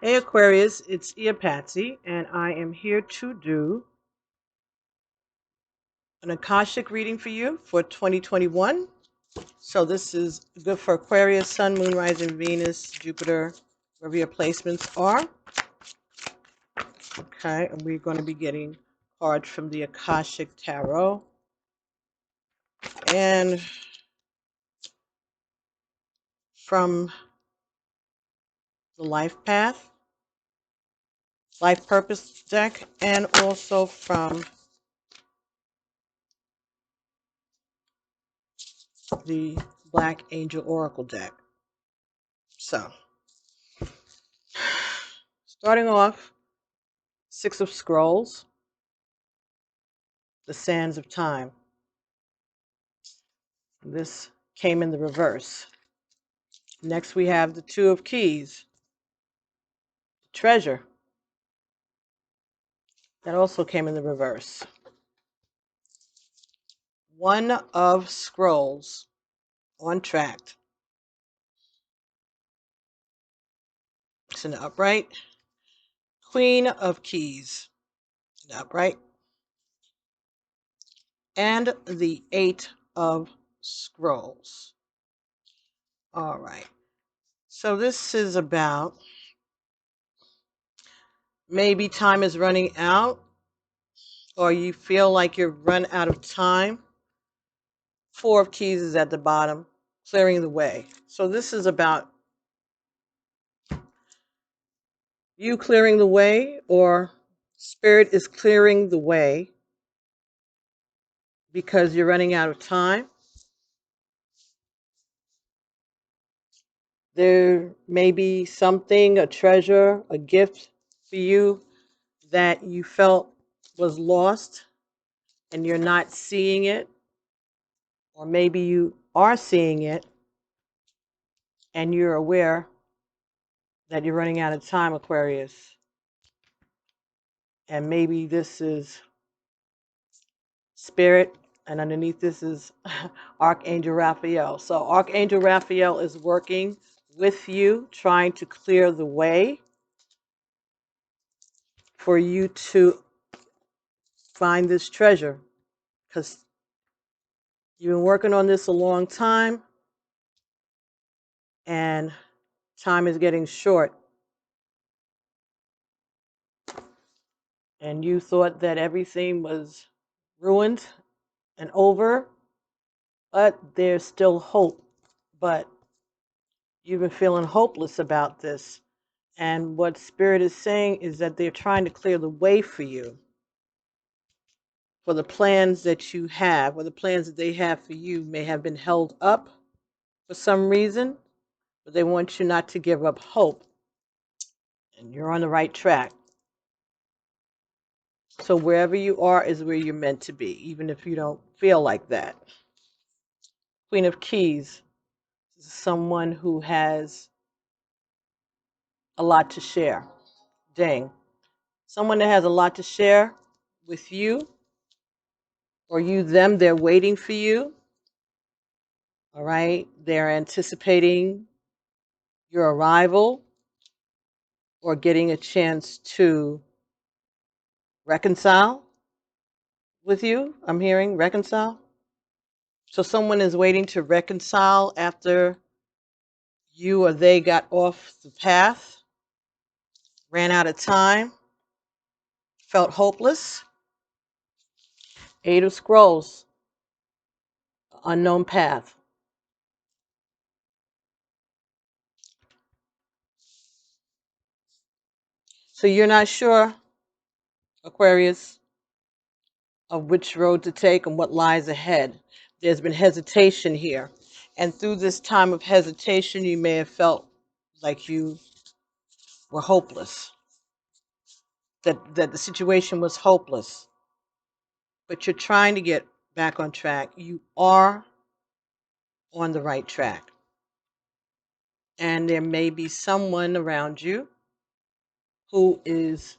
Hey Aquarius, it's Patsy, and I am here to do an Akashic reading for you for 2021. So this is good for Aquarius, Sun, Moon, Rising, Venus, Jupiter, wherever your placements are. Okay, and we're going to be getting cards from the Akashic Tarot. And from the Life Path, Life Purpose deck, and also from the Black Angel Oracle deck. So, starting off, Six of Scrolls, the Sands of Time. This came in the reverse. Next, we have the Two of Keys, Treasure. That also came in the reverse. One of Scrolls, on track. It's in the upright. Queen of Keys, in the upright. And the Eight of Scrolls. All right. So this is about maybe time is running out, or you feel like you've run out of time. Four of Keys is at the bottom, clearing the way. So this is about you clearing the way, or Spirit is clearing the way because you're running out of time. There may be something, a treasure, a gift for you that you felt was lost and you're not seeing it. Or maybe you are seeing it and you're aware that you're running out of time, Aquarius. And maybe this is Spirit, and underneath this is Archangel Raphael. So Archangel Raphael is working with you, trying to clear the way for you to find this treasure, because you've been working on this a long time and time is getting short. And you thought that everything was ruined and over, but there's still hope. But you've been feeling hopeless about this. And what Spirit is saying is that they're trying to clear the way for you, for the plans that you have, or the plans that they have for you may have been held up for some reason, but they want you not to give up hope. And you're on the right track. So wherever you are is where you're meant to be, even if you don't feel like that. Queen of Keys is someone who has a lot to share. Dang. Someone that has a lot to share with you, or you, them, they're waiting for you. All right. They're anticipating your arrival or getting a chance to reconcile with you. I'm hearing reconcile. So someone is waiting to reconcile after you or they got off the path, ran out of time, felt hopeless. Eight of Scrolls, unknown path. So you're not sure, Aquarius, of which road to take and what lies ahead. There's been hesitation here. And through this time of hesitation, you may have felt like you were hopeless, that the situation was hopeless. But you're trying to get back on track. You are on the right track. And there may be someone around you who is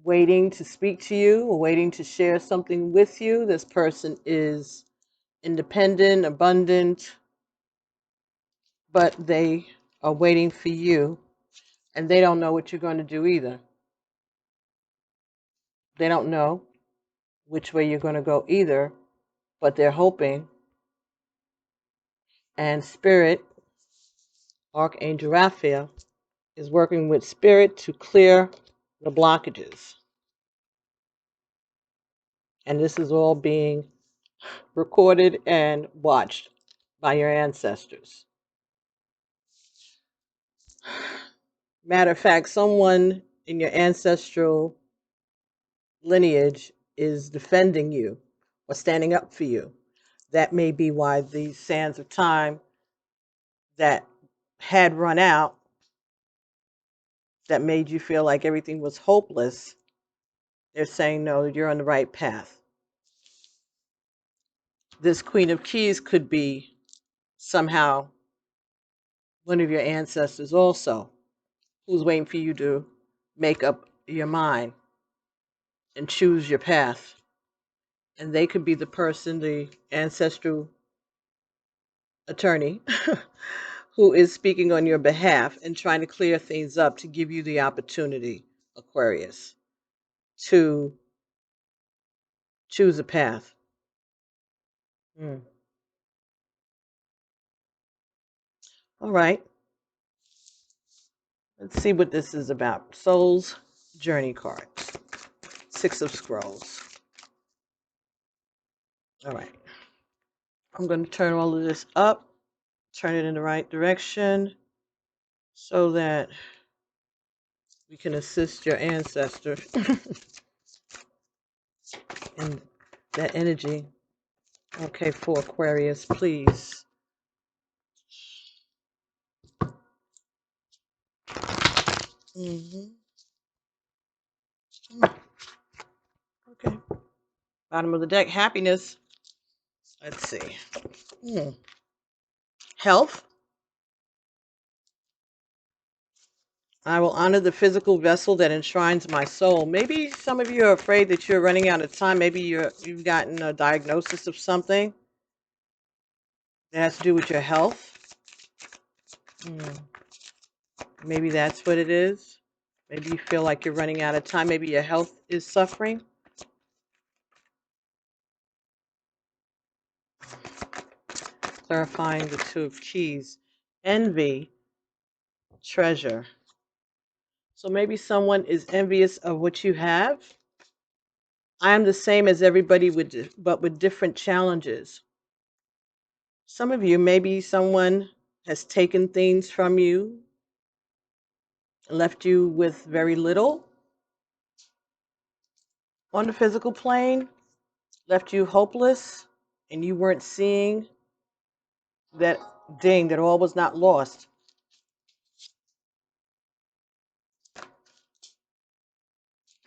waiting to speak to you or waiting to share something with you. This person is independent, abundant, but they are waiting for you. And they don't know what you're going to do either. They don't know which way you're going to go either, but they're hoping. And Spirit, Archangel Raphael, is working with Spirit to clear the blockages. And this is all being recorded and watched by your ancestors. Matter of fact, someone in your ancestral lineage is defending you or standing up for you. That may be why these sands of time that had run out, that made you feel like everything was hopeless, they're saying, no, you're on the right path. This Queen of Keys could be somehow one of your ancestors also, who's waiting for you to make up your mind and choose your path. And they could be the person, the ancestral attorney, who is speaking on your behalf and trying to clear things up to give you the opportunity, Aquarius, to choose a path. Mm. All right. Let's see what this is about. Soul's Journey cards. Six of Scrolls. All right. I'm going to turn all of this up, turn it in the right direction so that we can assist your ancestor in that energy. Okay, for Aquarius, please. Mm-hmm. Okay. Bottom of the deck, happiness. Let's see. Health. I will honor the physical vessel that enshrines my soul. Maybe some of you are afraid that you're running out of time. Maybe you've gotten a diagnosis of something that has to do with your health. Maybe that's what it is. Maybe you feel like you're running out of time. Maybe your health is suffering. Clarifying the Two of Keys. Envy, treasure. So maybe someone is envious of what you have. I am the same as everybody, but with different challenges. Some of you, maybe someone has taken things from you, left you with very little on the physical plane, left you hopeless, and you weren't seeing that ding, that all was not lost.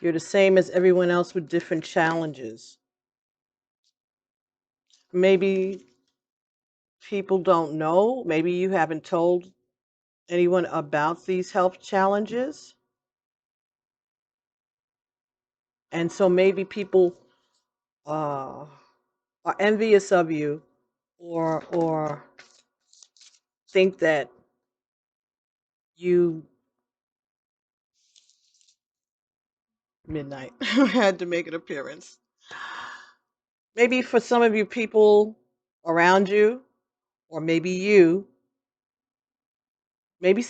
You're the same as everyone else with different challenges. Maybe people don't know. Maybe you haven't told anyone about these health challenges. And so maybe people are envious of you, or think that you midnight had to make an appearance. Maybe for some of you people around you, or maybe you, maybe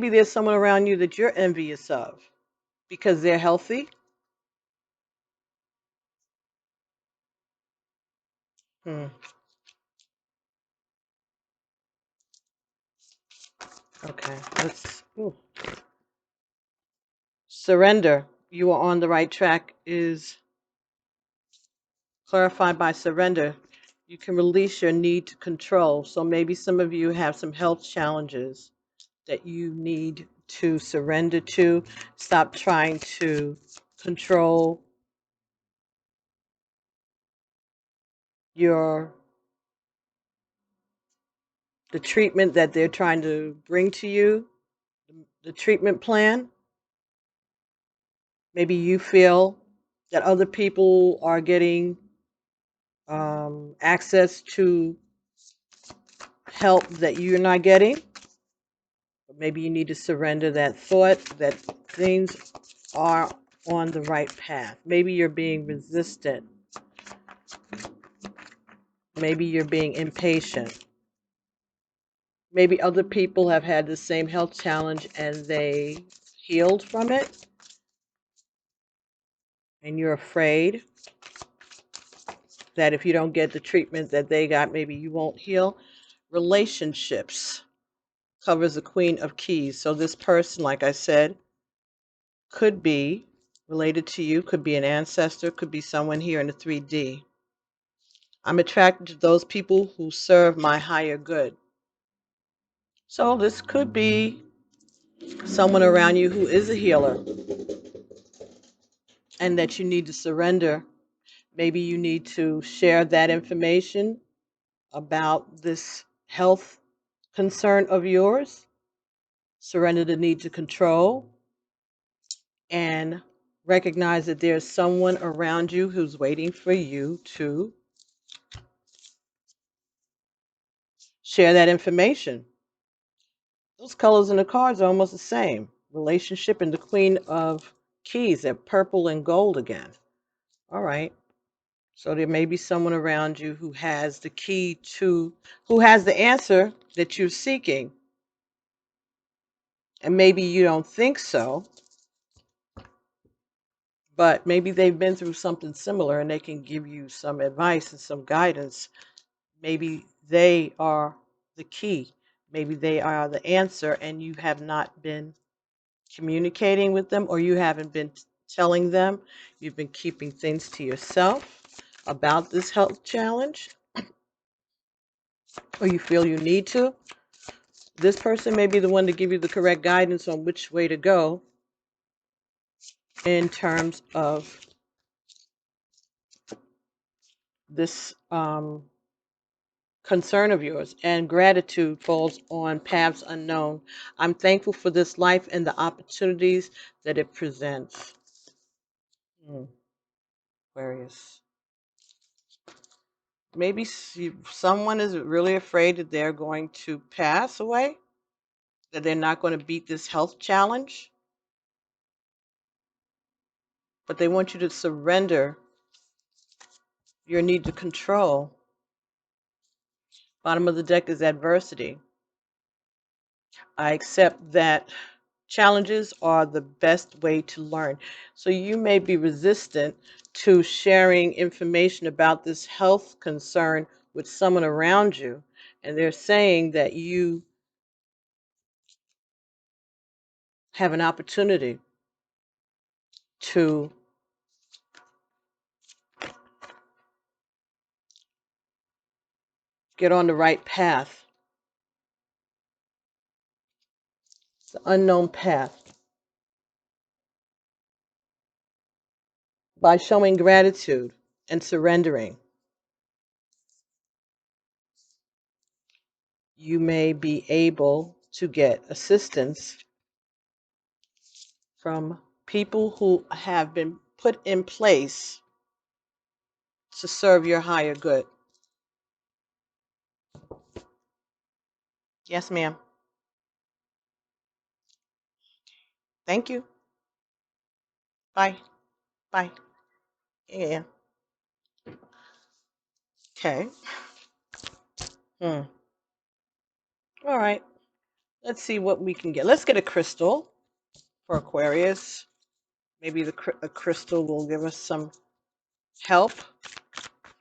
there's someone around you that you're envious of because they're healthy. Hmm. Okay, let's surrender. You are on the right track is clarified by surrender. You can release your need to control. So maybe some of you have some health challenges that you need to surrender to. Stop trying to control the treatment that they're trying to bring to you, the treatment plan. Maybe you feel that other people are getting access to help that you're not getting. Maybe you need to surrender that thought that things are on the right path. Maybe you're being resistant. Maybe you're being impatient. Maybe other people have had the same health challenge and they healed from it, and you're afraid that if you don't get the treatment that they got, maybe you won't heal. Relationships covers the Queen of Keys. So this person, like I said, could be related to you, could be an ancestor, could be someone here in the 3D. I'm attracted to those people who serve my higher good. So this could be someone around you who is a healer and that you need to surrender. Maybe you need to share that information about this health concern of yours, surrender the need to control, and recognize that there's someone around you who's waiting for you to share that information. Those colors in the cards are almost the same. Relationship and the Queen of Keys, they're purple and gold again. All right. So there may be someone around you who has the key to, who has the answer that you're seeking. And maybe you don't think so, but maybe they've been through something similar and they can give you some advice and some guidance. Maybe they are the key. Maybe they are the answer and you have not been communicating with them, or you haven't been telling them. You've been keeping things to yourself about this health challenge, or you feel you need to. This person may be the one to give you the correct guidance on which way to go in terms of this concern of yours. And gratitude falls on paths unknown. I'm thankful for this life and the opportunities that it presents. Aquarius. Maybe someone is really afraid that they're going to pass away, that they're not going to beat this health challenge, but they want you to surrender your need to control. Bottom of the deck is adversity. I accept that challenges are the best way to learn. So you may be resistant to sharing information about this health concern with someone around you, and they're saying that you have an opportunity to get on the right path, the unknown path, by showing gratitude and surrendering. You may be able to get assistance from people who have been put in place to serve your higher good. Yes, ma'am. Thank you. Bye. Bye. Yeah. Okay. Hmm. All right. Let's see what we can get. Let's get a crystal for Aquarius. Maybe a crystal will give us some help,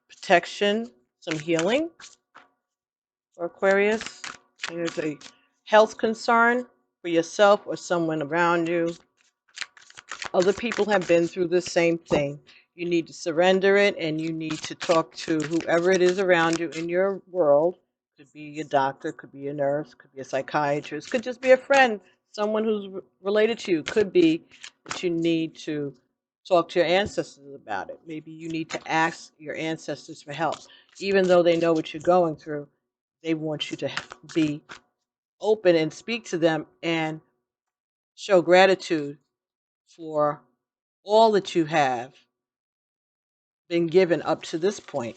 protection, some healing for Aquarius. There's a health concern for yourself or someone around you. Other people have been through the same thing. You need to surrender it, and you need to talk to whoever it is around you in your world. Could be a doctor, could be a nurse, could be a psychiatrist, could just be a friend, someone who's related to you. Could be that you need to talk to your ancestors about it. Maybe you need to ask your ancestors for help. Even though they know what you're going through, they want you to be open and speak to them and show gratitude for all that you have been given up to this point.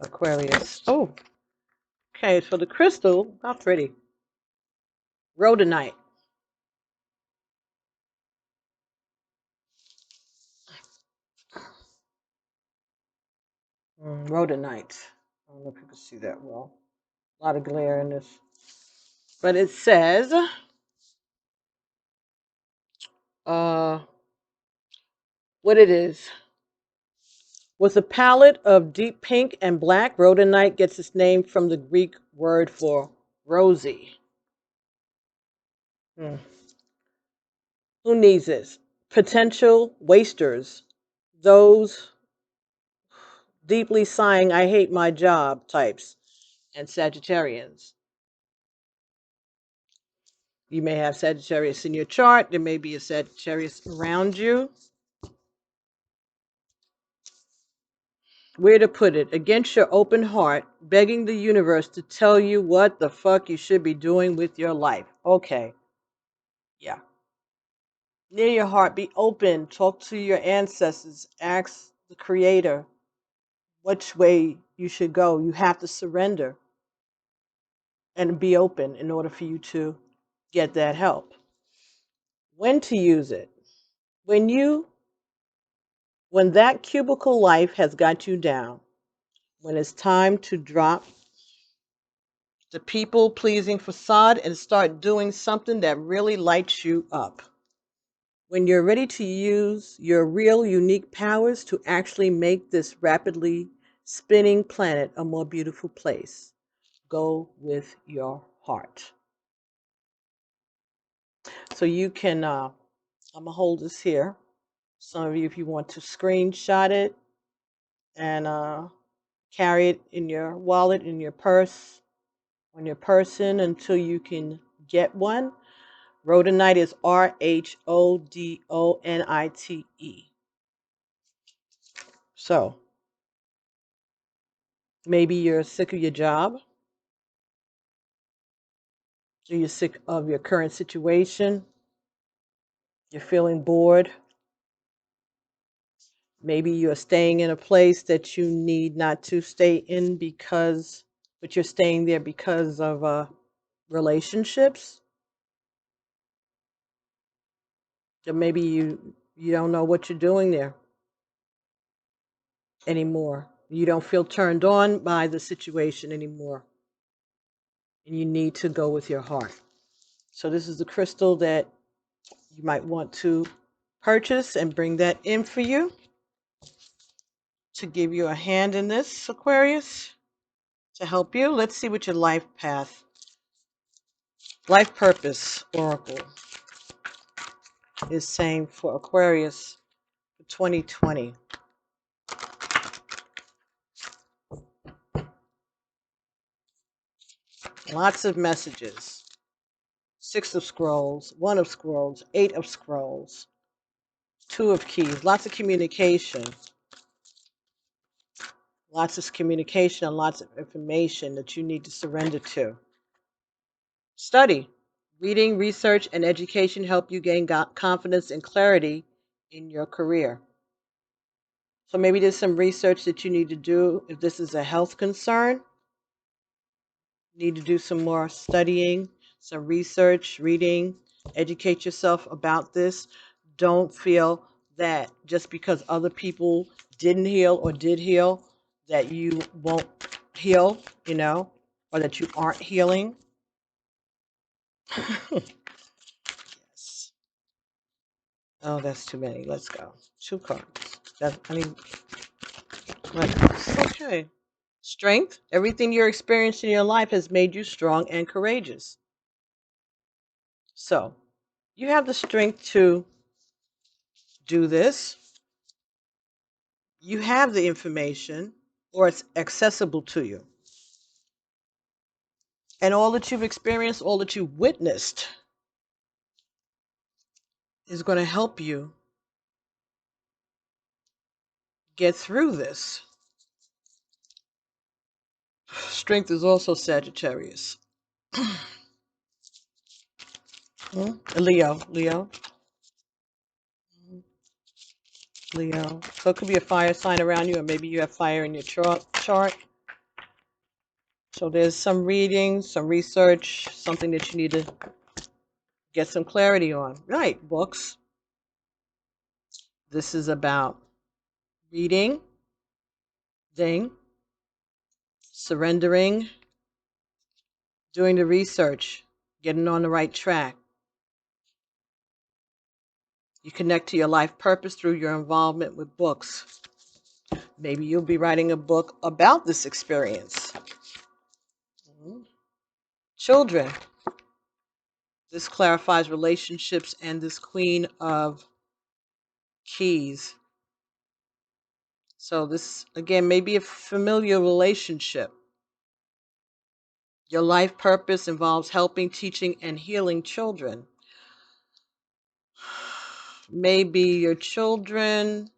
Aquarius. Oh, okay. So the crystal, how pretty. Rhodonite. Rhodonite. I don't know if you can see that well. A lot of glare in this. But it says, uh, what it is. With a palette of deep pink and black, rhodonite gets its name from the Greek word for rosy. Hmm. Who needs this? Potential wasters, those deeply sighing, I hate my job types, and Sagittarians. You may have Sagittarius in your chart. There may be a Sagittarius around you. Where to put it? Against your open heart, begging the universe to tell you what the fuck you should be doing with your life. Okay. Yeah. Near your heart, be open. Talk to your ancestors. Ask the Creator which way you should go. You have to surrender and be open in order for you to get that help. When to use it? When that cubicle life has got you down, when it's time to drop the people pleasing facade and start doing something that really lights you up. When you're ready to use your real unique powers to actually make this rapidly spinning planet a more beautiful place, go with your heart. So you can, I'm going to hold this here. Some of you, if you want to screenshot it and carry it in your wallet, in your purse, on your person until you can get one. Rhodonite is RHODONITE. So maybe you're sick of your job, or you're sick of your current situation, you're feeling bored. Maybe you're staying in a place that you need not to stay in but you're staying there because of relationships. Or maybe you don't know what you're doing there anymore. You don't feel turned on by the situation anymore. And you need to go with your heart. So this is the crystal that you might want to purchase and bring that in for you to give you a hand in this, Aquarius, to help you. Let's see what your life path, life purpose oracle is saying for Aquarius for 2020. Lots of messages. 6 of scrolls, 1 of scrolls, 8 of scrolls, 2 of keys. Lots of communication. Lots of communication and lots of information that you need to surrender to. Study. Reading, research, and education help you gain confidence and clarity in your career. So maybe there's some research that you need to do. If this is a health concern, you need to do some more studying, some research, reading, educate yourself about this. Don't feel that just because other people didn't heal or did heal, that you won't heal, or that you aren't healing. Yes. Oh, that's too many. Let's go. 2 cards. Okay. Strength. Everything you're experiencing in your life has made you strong and courageous. So, you have the strength to do this. You have the information, or it's accessible to you. And all that you've experienced, all that you've witnessed, is going to help you get through this. Strength is also Sagittarius. Leo. Leo. So it could be a fire sign around you, or maybe you have fire in your chart. So there's some reading, some research, something that you need to get some clarity on. Right, books. This is about reading, surrendering, doing the research, getting on the right track. You connect to your life purpose through your involvement with books. Maybe you'll be writing a book about this experience. Mhm. Children. This clarifies relationships and this Queen of Keys. So this, again, may be a familiar relationship. Your life purpose involves helping, teaching, and healing children. Maybe your children,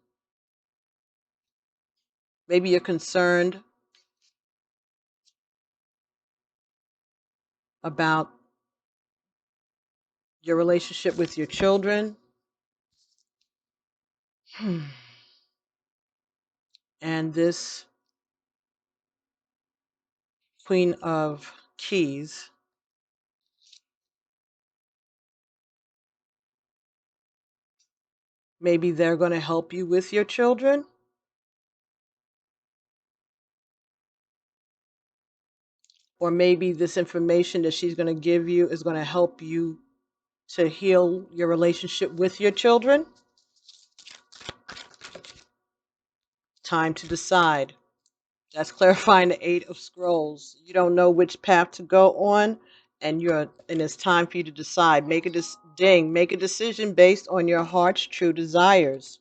maybe you're concerned about your relationship with your children. And this Queen of Keys, maybe they're going to help you with your children. Or maybe this information that she's going to give you is going to help you to heal your relationship with your children. Time to decide. That's clarifying the Eight of Scrolls. You don't know which path to go on, and it's time for you to decide. Make a decision based on your heart's true desires.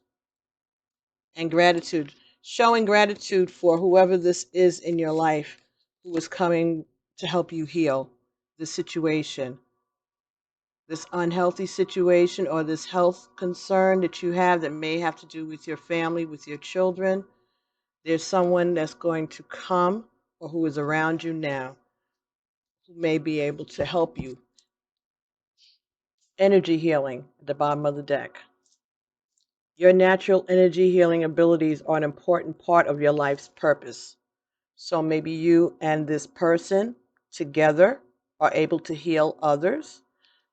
And gratitude. Showing gratitude for whoever this is in your life who is coming to help you heal the situation. This unhealthy situation or this health concern that you have that may have to do with your family, with your children. There's someone that's going to come or who is around you now who may be able to help you. Energy healing at the bottom of the deck. Your natural energy healing abilities are an important part of your life's purpose. So maybe you and this person together are able to heal others.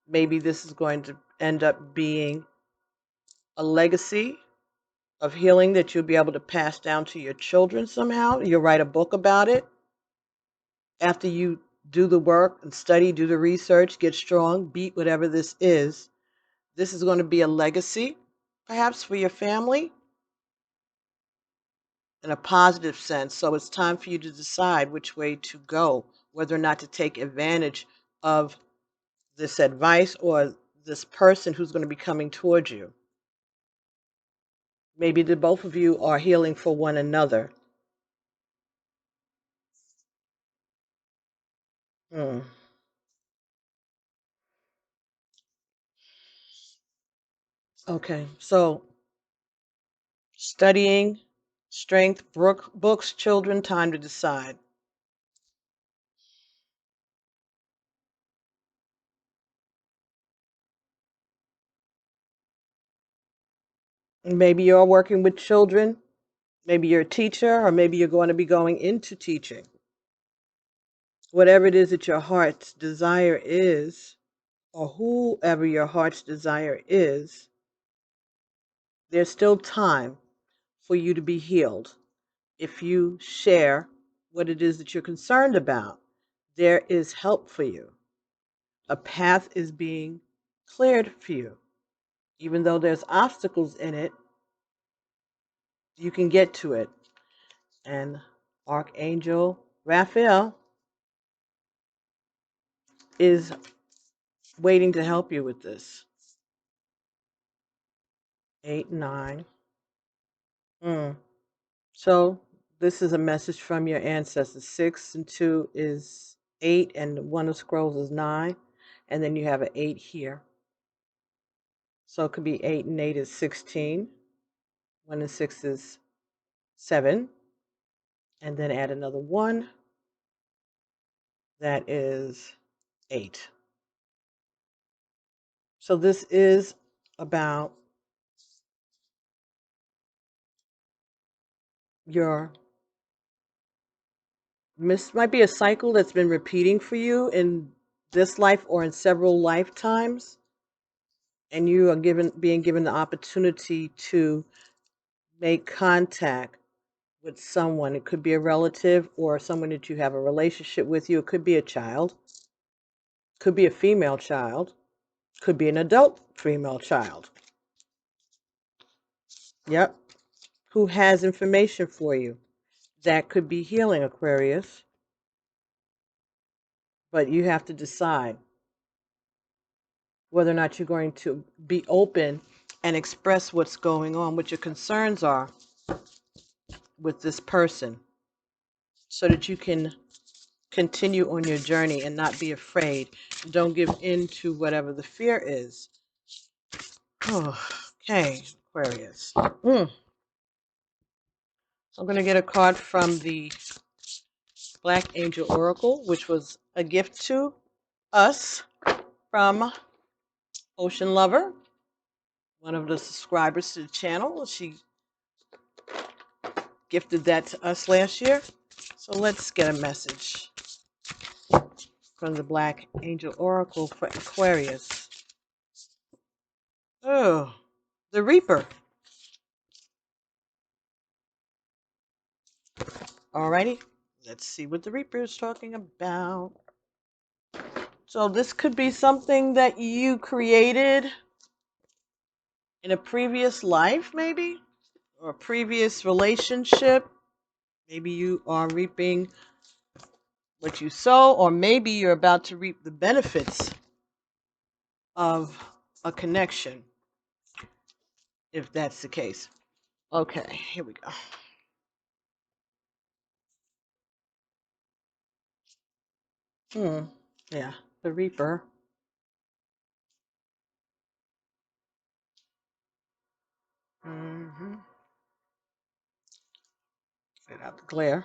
Maybe this is going to end up being a legacy of healing that you'll be able to pass down to your children somehow. You'll write a book about it. After you do the work and study, do the research, get strong, beat whatever this is going to be a legacy, perhaps for your family in a positive sense. So it's time for you to decide which way to go, whether or not to take advantage of this advice or this person who's going to be coming towards you. Maybe the both of you are healing for one another. Hmm. Okay, so studying, strength, books, children, time to decide. Maybe you're working with children, maybe you're a teacher, or maybe you're going to be going into teaching. Whatever it is that your heart's desire is, or whoever your heart's desire is, there's still time for you to be healed. If you share what it is that you're concerned about, there is help for you. A path is being cleared for you. Even though there's obstacles in it, you can get to it. And Archangel Raphael is waiting to help you with this. 8, 9. So this is a message from your ancestors. 6 and 2 is 8, and one of scrolls is 9. And then you have an 8 here. So it could be 8 and 8 is 16. 1 and 6 is 7. And then add another 1. That is 8. So this is about your This might be a cycle that's been repeating for you in this life or in several lifetimes, and you are being given the opportunity to make contact with someone. It could be a relative or someone that you have a relationship with. You, it could be a child, could be a female child, could be an adult female child. Yep. Who has information for you. That could be healing, Aquarius, but you have to decide whether or not you're going to be open and express what's going on, what your concerns are with this person, so that you can continue on your journey and not be afraid. Don't give in to whatever the fear is. Okay, Aquarius. So I'm going to get a card from the Black Angel Oracle, which was a gift to us from Ocean Lover, one of the subscribers to the channel. She gifted that to us last year. So let's get a message from the Black Angel Oracle for Aquarius. Oh, the Reaper. Alrighty, let's see what the Reaper is talking about. So this could be something that you created in a previous life, maybe, or a previous relationship. Maybe you are reaping what you sow, or maybe you're about to reap the benefits of a connection, if that's the case. Okay, here we go. Yeah, the Reaper. Get out the glare.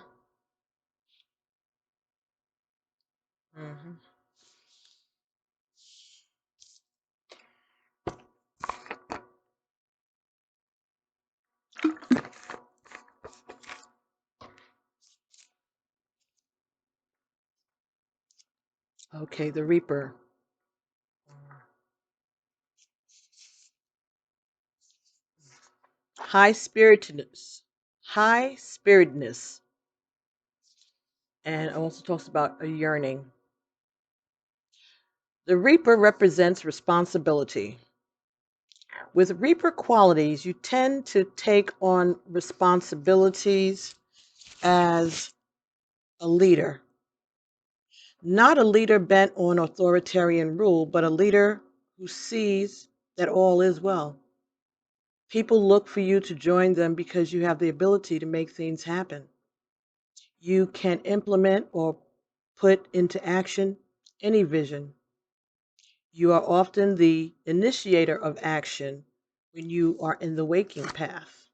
Okay, the Reaper. High spiritedness. High spiritedness. And it also talks about a yearning. The Reaper represents responsibility. With Reaper qualities, you tend to take on responsibilities as a leader. Not a leader bent on authoritarian rule, but a leader who sees that all is well. People look for you to join them because you have the ability to make things happen. You can implement or put into action any vision. You are often the initiator of action when you are in the waking path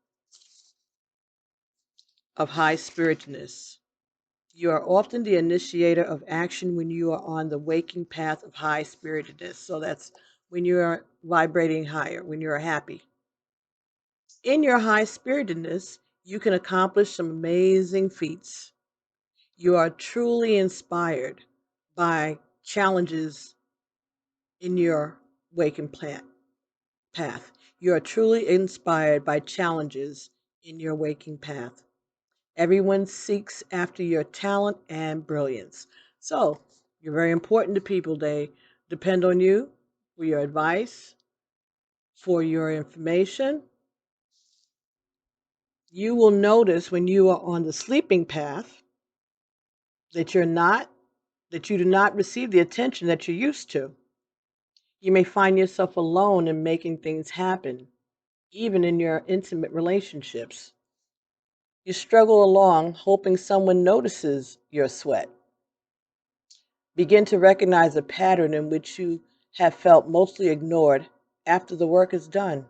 of high spiritedness. You are often the initiator of action when you are on the waking path of high spiritedness. So that's when you are vibrating higher, when you're happy. In your high spiritedness, you can accomplish some amazing feats. You are truly inspired by challenges in your waking path. You are truly inspired by challenges in your waking path. Everyone seeks after your talent and brilliance. So, you're very important to people. They depend on you for your advice, for your information. You will notice when you are on the sleeping path that you do not receive the attention that you're used to. You may find yourself alone in making things happen, even in your intimate relationships. You struggle along hoping someone notices your sweat. Begin to recognize a pattern in which you have felt mostly ignored after the work is done.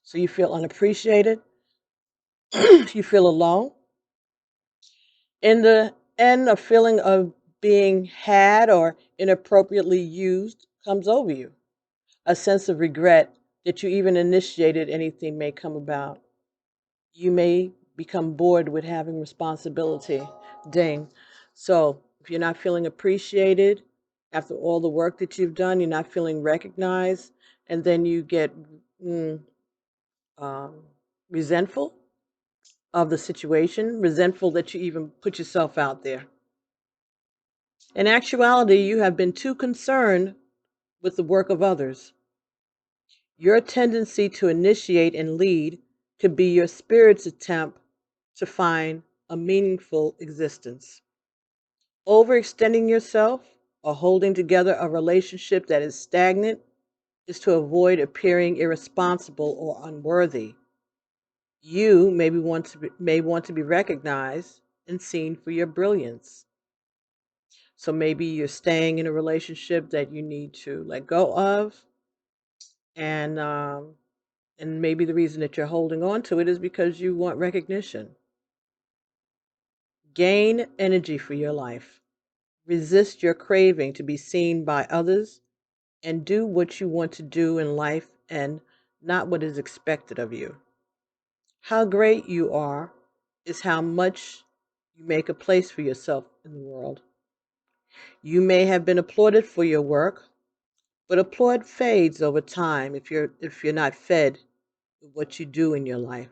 So you feel unappreciated, you feel alone. In the end, a feeling of being had or inappropriately used comes over you. A sense of regret that you even initiated anything may come about. You may become bored with having responsibility. Ding. So if you're not feeling appreciated after all the work that you've done, you're not feeling recognized, and then you get mm, um, resentful of the situation, resentful that you even put yourself out there. In actuality, you have been too concerned with the work of others. Your tendency to initiate and lead could be your spirit's attempt to find a meaningful existence. Overextending yourself or holding together a relationship that is stagnant is to avoid appearing irresponsible or unworthy. You may want to be recognized and seen for your brilliance. So maybe you're staying in a relationship that you need to let go of, and maybe the reason that you're holding on to it is because you want recognition. Gain energy for your life. Resist your craving to be seen by others and do what you want to do in life and not what is expected of you. How great you are is how much you make a place for yourself in the world. You may have been applauded for your work, but applaud fades over time if you're not fed with what you do in your life.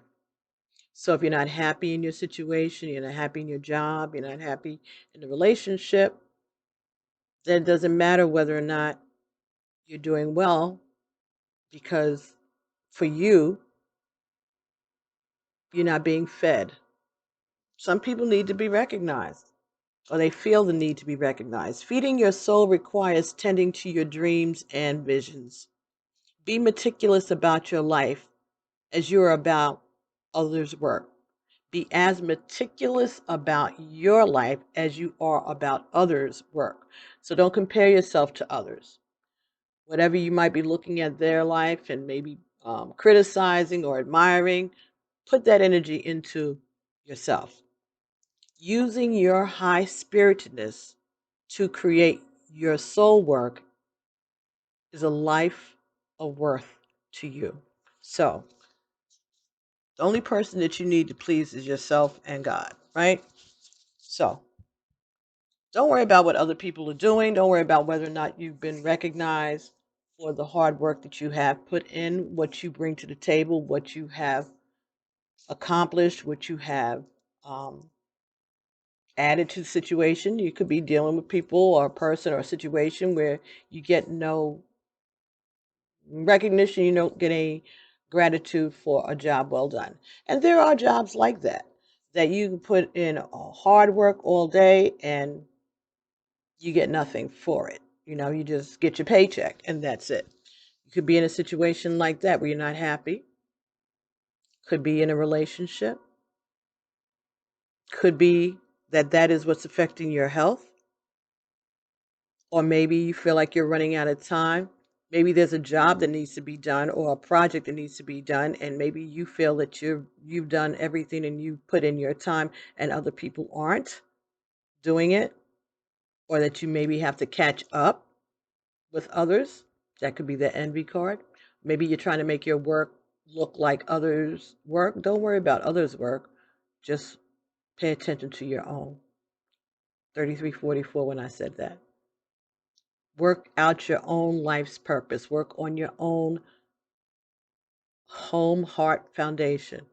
So if you're not happy in your situation, you're not happy in your job, you're not happy in the relationship, then it doesn't matter whether or not you're doing well because for you, you're not being fed. Some people need to be recognized, or they feel the need to be recognized. Feeding your soul requires tending to your dreams and visions. Be meticulous about your life as you are about others' work. Be as meticulous about your life as you are about others' work. So don't compare yourself to others. Whatever you might be looking at their life and maybe criticizing or admiring, put that energy into yourself. Using your high spiritedness to create your soul work is a life of worth to you. So, the only person that you need to please is yourself and God, right? So, don't worry about what other people are doing. Don't worry about whether or not you've been recognized for the hard work that you have put in, what you bring to the table, what you have accomplished, what you have um, added to the situation. You could be dealing with people or a person or a situation where you get no recognition, you don't get any gratitude for a job well done. And there are jobs like that, that you can put in hard work all day and you get nothing for it. You just get your paycheck and that's it. You could be in a situation like that where you're not happy, could be in a relationship, could be that that is what's affecting your health, or maybe you feel like you're running out of time. Maybe there's a job that needs to be done or a project that needs to be done, and maybe you feel that you've done everything and you put in your time and other people aren't doing it, or that you maybe have to catch up with others. That could be the envy card. Maybe you're trying to make your work look like others' work. Don't worry about others' work. Just pay attention to your own. 3344 when I said that. Work out your own life's purpose. Work on your own home heart foundation.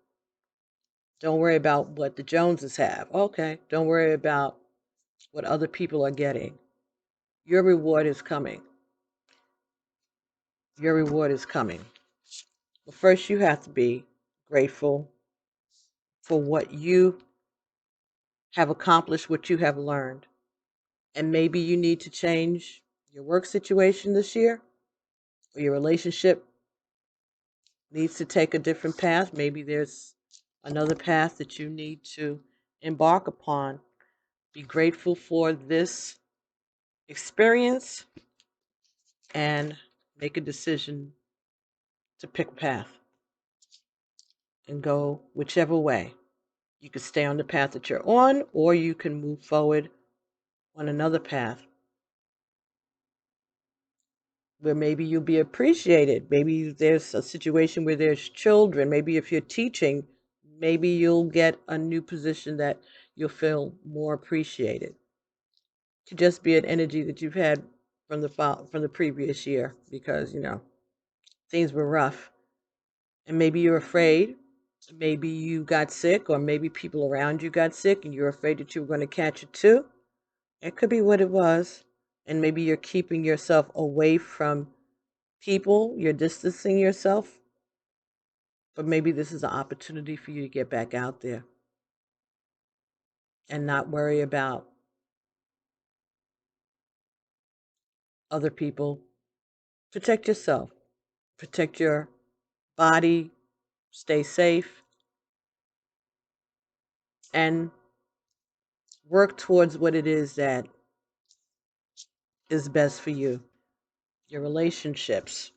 Don't worry about what the Joneses have. Okay. Don't worry about what other people are getting. Your reward is coming. Your reward is coming. But first, you have to be grateful for what you have accomplished, what you have learned. And maybe you need to change your work situation this year, or your relationship needs to take a different path. Maybe there's another path that you need to embark upon. Be grateful for this experience and make a decision to pick a path and go whichever way. You could stay on the path that you're on, or you can move forward on another path where maybe you'll be appreciated. Maybe there's a situation where there's children. Maybe if you're teaching, maybe you'll get a new position that you'll feel more appreciated. could just be an energy that you've had from the previous year because, things were rough. And maybe you're afraid. Maybe you got sick, or maybe people around you got sick and you're afraid that you were going to catch it too. It could be what it was. And maybe you're keeping yourself away from people, you're distancing yourself. But maybe this is an opportunity for you to get back out there and not worry about other people. Protect yourself, protect your body, stay safe, and work towards what it is that is best for you. Your relationships,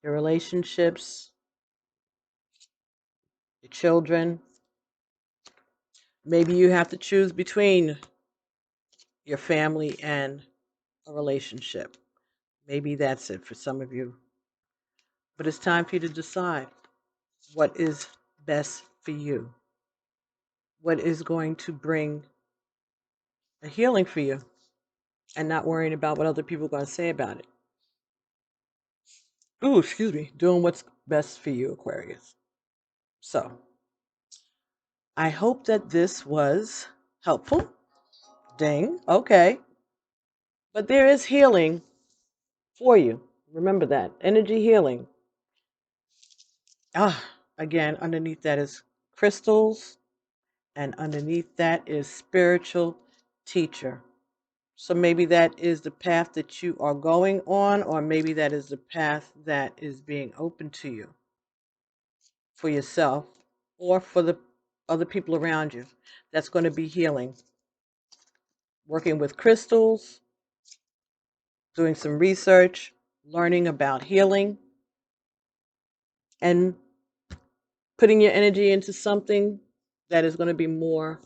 your relationships, your children. Maybe you have to choose between your family and a relationship. Maybe that's it for some of you. But it's time for you to decide what is best for you, what is going to bring a healing for you, and not worrying about what other people are going to say about it. Ooh, excuse me. Doing what's best for you, Aquarius. So, I hope that this was helpful. Ding. Okay. But there is healing for you. Remember that. Energy healing. Ah, again, underneath that is crystals, and underneath that is spiritual teacher. So maybe that is the path that you are going on, or maybe that is the path that is being opened to you for yourself or for the other people around you. That's going to be healing. Working with crystals, doing some research, learning about healing, and putting your energy into something that is going to be more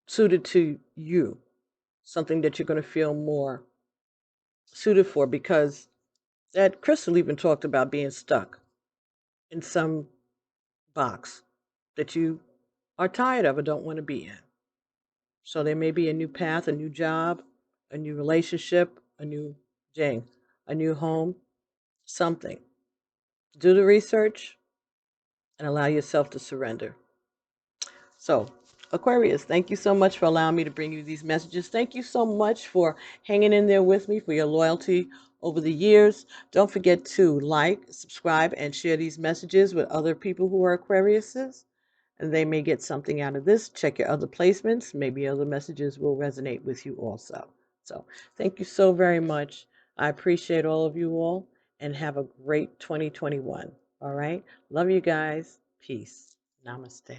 suited to you, something that you're going to feel more suited for, because that crystal even talked about being stuck in some box that you are tired of or don't want to be in. So there may be a new path, a new job, a new relationship, a new thing, a new home, something. Do the research and allow yourself to surrender. So, Aquarius, thank you so much for allowing me to bring you these messages. Thank you so much for hanging in there with me, for your loyalty over the years. Don't forget to like, subscribe, and share these messages with other people who are Aquariuses, and they may get something out of this. Check your other placements. Maybe other messages will resonate with you also. So, thank you so very much. I appreciate all of you all, and have a great 2021. All right? Love you guys. Peace. Namaste.